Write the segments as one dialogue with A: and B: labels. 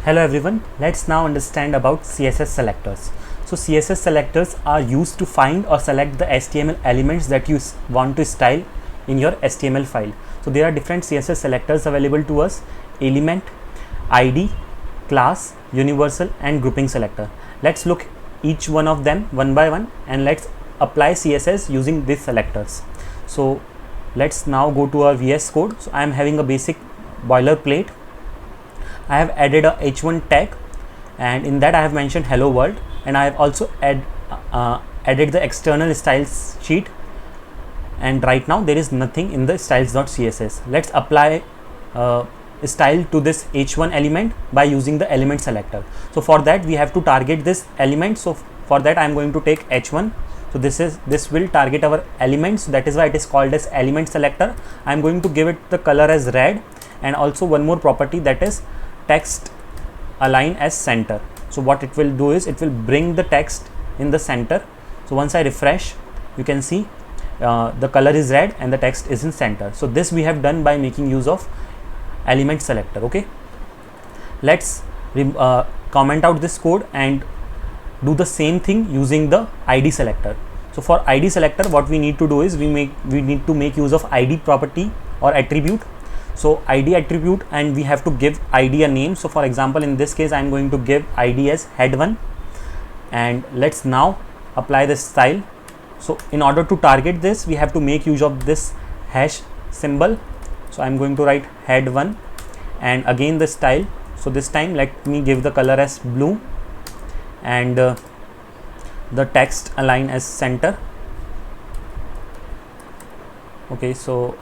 A: Hello everyone, let's now understand about CSS selectors. So CSS selectors are used to find or select the HTML elements that you want to style in your HTML file. So there are different CSS selectors available to us: element, ID, class, universal and grouping selector. Let's look each one of them one by one and let's apply CSS using these selectors. So let's now go to our VS Code. So I am having a basic boilerplate. I have added a h1 tag, and in that I have mentioned hello world, and I have also added the external styles sheet, and right now there is nothing in the styles.css. Let's apply style to this h1 element by using the element selector. So for that we have to target this element. So for that I am going to take h1. So this will target our elements, that is why it is called as element selector. I am going to give it the color as red, and also one more property, that is text align as center. So what it will do is it will bring the text in the center. So once I refresh, you can see the color is red and the text is in center. So this we have done by making use of element selector. Okay, let's comment out this code and do the same thing using the ID selector. So for ID selector, what we need to do is we need to make use of ID property or attribute. So ID attribute, and we have to give ID a name. So for example, in this case I am going to give ID as head1, and let's now apply the style. So in order to target this, we have to make use of this hash symbol. So I am going to write head1 and again the style. So this time let me give the color as blue and the text align as center. Okay, so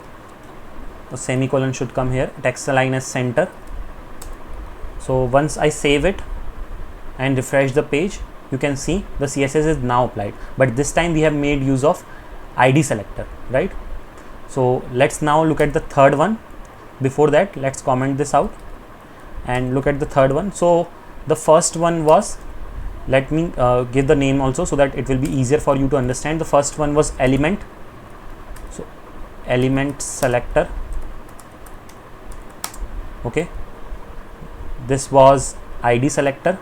A: the semicolon should come here, text align as center. So once I save it and refresh the page, you can see the CSS is now applied, but this time we have made use of ID selector, right? So let's now look at the third one. Before that, let's comment this out and look at the third one. So the first one was, let me give the name also so that it will be easier for you to understand. The first one was element, so element selector. Okay, this was ID selector.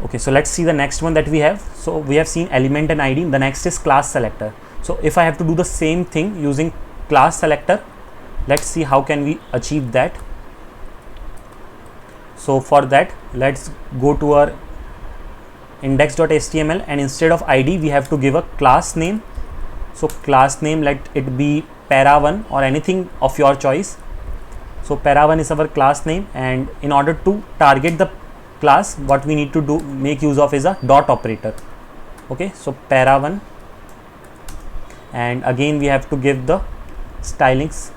A: Okay, so let's see the next one that we have. So we have seen element and ID. The next is class selector. So if I have to do the same thing using class selector, let's see how can we achieve that. So for that, let's go to our index.html, and instead of ID we have to give a class name. So class name, let it be para1 or anything of your choice. So para1 is our class name, and in order to target the class, what we need to do, make use of, is a dot operator. Okay, so para1, and again we have to give the stylings.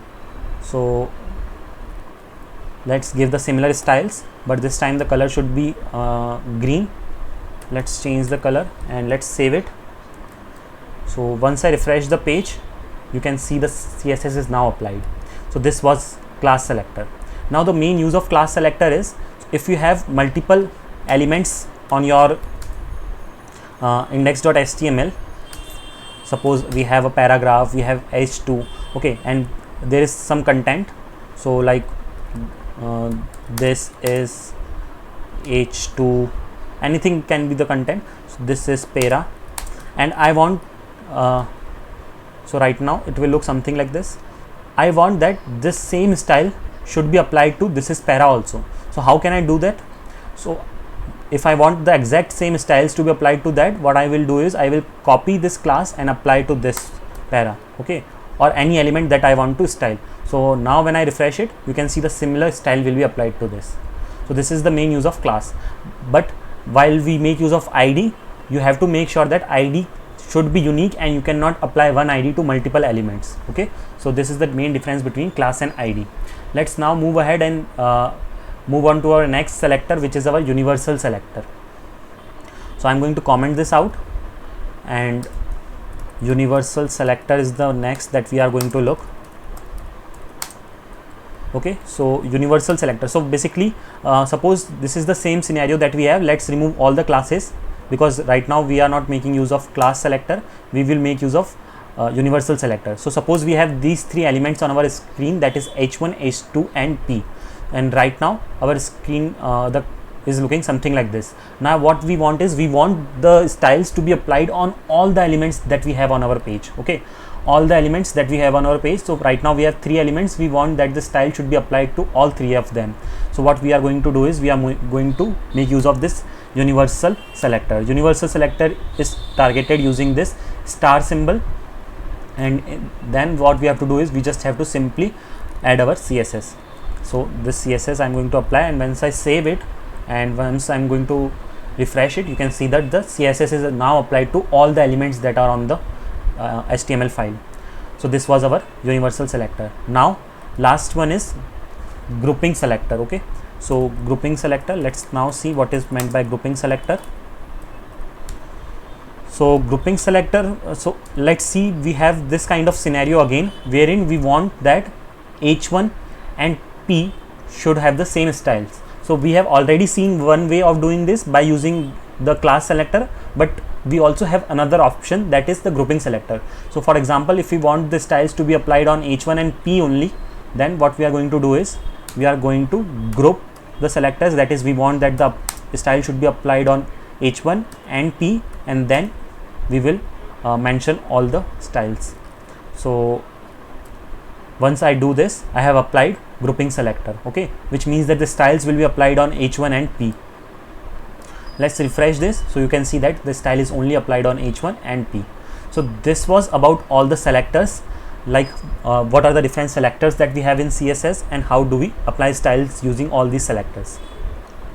A: So let's give the similar styles, but this time the color should be green. Let's change the color and let's save it. So once I refresh the page, you can see the CSS is now applied. So this was class selector. Now the main use of class selector is, if you have multiple elements on your index.html, suppose we have a paragraph, we have h2, okay, and there is some content. So like this is h2, anything can be the content. So this is para, and I want so right now it will look something like this. I want that this same style should be applied to this is para also. So how can I do that? So if I want the exact same styles to be applied to that, what I will do is I will copy this class and apply to this para, okay, or any element that I want to style. So now when I refresh it, you can see the similar style will be applied to this. So this is the main use of class. But while we make use of ID, you have to make sure that ID should be unique and you cannot apply one ID to multiple elements. Okay, so this is the main difference between class and ID. Let's now move ahead and move on to our next selector, which is our universal selector. So I'm going to comment this out, and universal selector is the next that we are going to look. Okay, so universal selector. So basically suppose this is the same scenario that we have. Let's remove all the classes, because right now we are not making use of class selector. We will make use of universal selector. So suppose we have these three elements on our screen, that is h1, h2 and p, and right now our screen is looking something like this. Now what we want is, we want the styles to be applied on all the elements that we have on our page. Okay, all the elements that we have on our page. So right now we have three elements, we want that the style should be applied to all three of them. So what we are going to do is, we are going to make use of this universal selector. Universal selector is targeted using this star symbol, and then what we have to do is, we just have to simply add our CSS. So this CSS I'm going to apply, and once I save it and once I'm going to refresh it, you can see that the CSS is now applied to all the elements that are on the HTML file. So this was our universal selector. Now last one is grouping selector. Okay, so grouping selector, let's now see what is meant by grouping selector. So grouping selector, so let's see, we have this kind of scenario again, wherein we want that h1 and p should have the same styles. So we have already seen one way of doing this by using the class selector, but we also have another option, that is the grouping selector. So for example, if we want the styles to be applied on h1 and p only, then what we are going to do is, we are going to group the selectors, that is we want that the style should be applied on h1 and p, and then we will mention all the styles. So once I do this, I have applied grouping selector. Okay, which means that the styles will be applied on h1 and p. Let's refresh this, so you can see that the style is only applied on h1 and p. So this was about all the selectors, like what are the different selectors that we have in CSS, and how do we apply styles using all these selectors.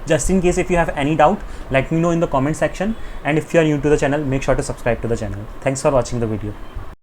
A: Just in case if you have any doubt, let me know in the comment section, and if you are new to the channel, make sure to subscribe to the channel. Thanks for watching the video.